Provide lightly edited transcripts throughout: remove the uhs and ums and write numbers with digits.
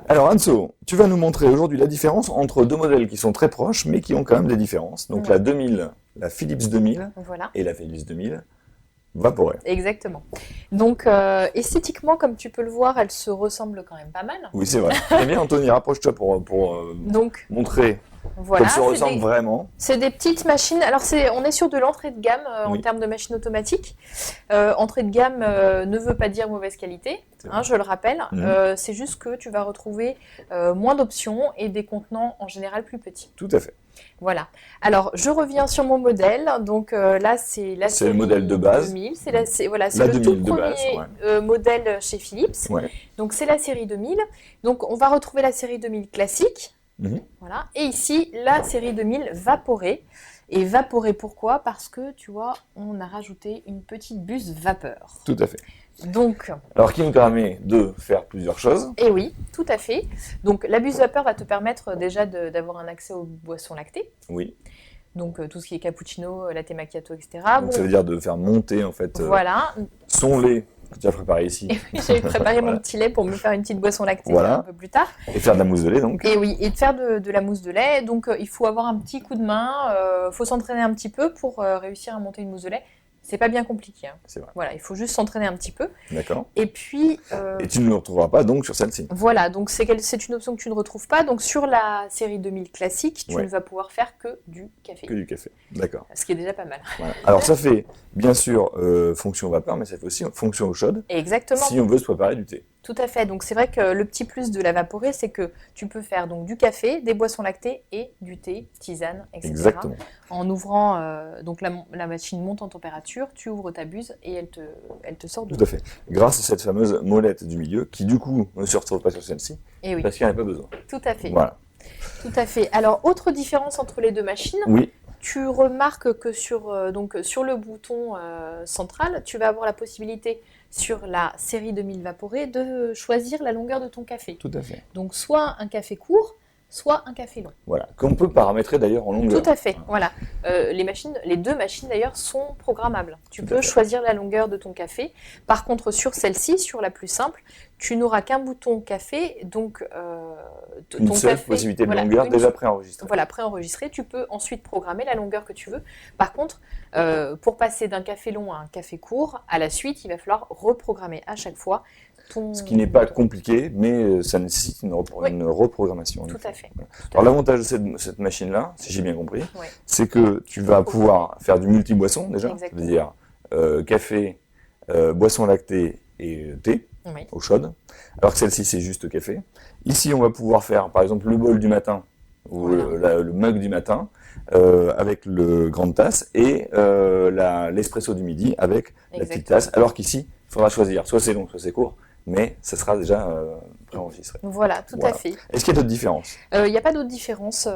Alors Anso, tu vas nous montrer aujourd'hui la différence entre deux modèles qui sont très proches, mais qui ont quand même des différences. Donc la 2000, la Philips 2000 Voilà. et la Philips 2000 vaporée. Exactement. Donc, esthétiquement, comme tu peux le voir, elles se ressemblent quand même pas mal. Oui, c'est vrai. Très bien, Anthony, rapproche-toi pour Donc, montrer voilà. qu'elles se ressemblent vraiment. C'est des petites machines. Alors, on est sur de l'entrée de gamme Oui. en termes de machines automatiques. Entrée de gamme ne veut pas dire mauvaise qualité, je le rappelle. C'est juste que tu vas retrouver moins d'options et des contenants en général plus petits. Tout à fait. Voilà. Alors, je reviens sur mon modèle. Donc là, c'est la série le modèle de base. 2000. C'est le 2000 tout de premier base, modèle chez Philips. Ouais. Donc, c'est la série 2000. Donc, on va retrouver la série 2000 classique. Voilà. Et ici, la série 2000 vaporée. Et vaporée, pourquoi? Parce que, tu vois, on a rajouté une petite buse vapeur. Tout à fait. Donc, alors, qui nous permet de faire plusieurs choses. Et oui, tout à fait. Donc, la buse vapeur va te permettre déjà d'avoir un accès aux boissons lactées. Oui. Donc, tout ce qui est cappuccino, latte macchiato, etc. Donc, ça veut dire de faire monter, en fait, voilà. son lait que tu as préparé ici. J'ai préparé mon petit lait pour me faire une petite boisson lactée un peu plus tard. Et faire de la mousse de lait, donc. Et oui, et de faire de la mousse de lait. Donc, il faut avoir un petit coup de main. Il faut s'entraîner un petit peu pour réussir à monter une mousse de lait. C'est pas bien compliqué. C'est vrai. Voilà, il faut juste s'entraîner un petit peu. D'accord. Et puis. Et tu ne le retrouveras pas donc sur celle-ci. Voilà, donc c'est une option que tu ne retrouves pas. Donc sur la série 2000 classique, tu ne vas pouvoir faire que du café. Que du café, d'accord. Ce qui est déjà pas mal. Voilà. Alors ça fait bien sûr fonction vapeur, mais ça fait aussi fonction eau chaude. Exactement. Si on veut se préparer du thé. Tout à fait. Donc c'est vrai que le petit plus de la vaporée, c'est que tu peux faire donc du café, des boissons lactées et du thé, tisane, etc. Exactement. En ouvrant, donc la machine monte en température, tu ouvres ta buse et elle te sort de l'eau. Tout à fait. Grâce à cette fameuse molette du milieu qui du coup ne se retrouve pas sur celle-ci parce qu'il n'y en a pas besoin. Tout à fait. Voilà. Tout à fait. Alors autre différence entre les deux machines. Oui. Tu remarques que sur le bouton central, tu vas avoir la possibilité sur la série 2000 vaporée de choisir la longueur de ton café. Tout à fait. Donc soit un café court, soit un café long. Voilà, qu'on peut paramétrer d'ailleurs en longueur. Tout à fait, voilà. Les deux machines d'ailleurs sont programmables. Tu peux choisir la longueur de ton café. Par contre, sur celle-ci, sur la plus simple, tu n'auras qu'un bouton café, donc une seule possibilité de longueur déjà préenregistrée. Voilà, préenregistrée. Tu peux ensuite programmer la longueur que tu veux. Par contre, pour passer d'un café long à un café court, à la suite, il va falloir reprogrammer à chaque fois ce qui n'est pas compliqué, mais ça nécessite une reprogrammation. Tout à fait. Alors l'avantage de cette machine-là, si j'ai bien compris, c'est que tu vas pouvoir faire du multi-boisson déjà, c'est-à-dire café, boisson lactée et thé, eau chaude, alors que celle-ci c'est juste café. Ici on va pouvoir faire par exemple le bol du matin, ou le mug du matin, avec le grande tasse, et l'espresso du midi avec la petite tasse, alors qu'ici il faudra choisir, soit c'est long, soit c'est court, mais ça sera déjà préenregistré. Voilà, tout à fait. Est-ce qu'il y a d'autres différences? Il n'y a pas d'autres différences.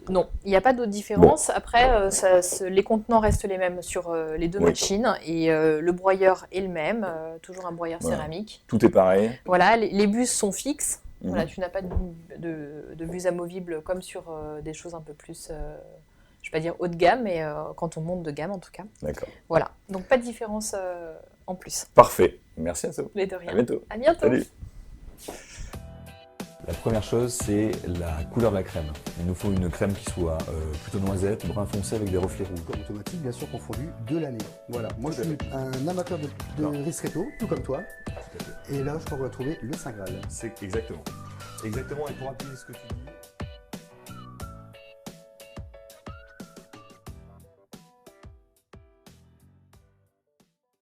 Non, il n'y a pas d'autres différences. Bon. Après, les contenants restent les mêmes sur les deux machines et le broyeur est le même, toujours un broyeur céramique. Tout est pareil. Voilà, les buses sont fixes. Voilà, tu n'as pas de buse amovible comme sur des choses un peu plus, je ne vais pas dire haut de gamme, mais quand on monte de gamme en tout cas. D'accord. Voilà, donc pas de différence en plus. Parfait. Merci Anso. Mais de rien. À bientôt. À bientôt. Salut. La première chose, c'est la couleur de la crème. Il nous faut une crème qui soit plutôt noisette, brun foncé avec des reflets rouges. Comme automatique, bien sûr, confondu de l'année. Voilà, moi je suis un amateur de ristretto, tout comme toi. Et là, je crois qu'on va trouver le Saint Graal. C'est exactement. Exactement, et pour appuyer ce que tu dis.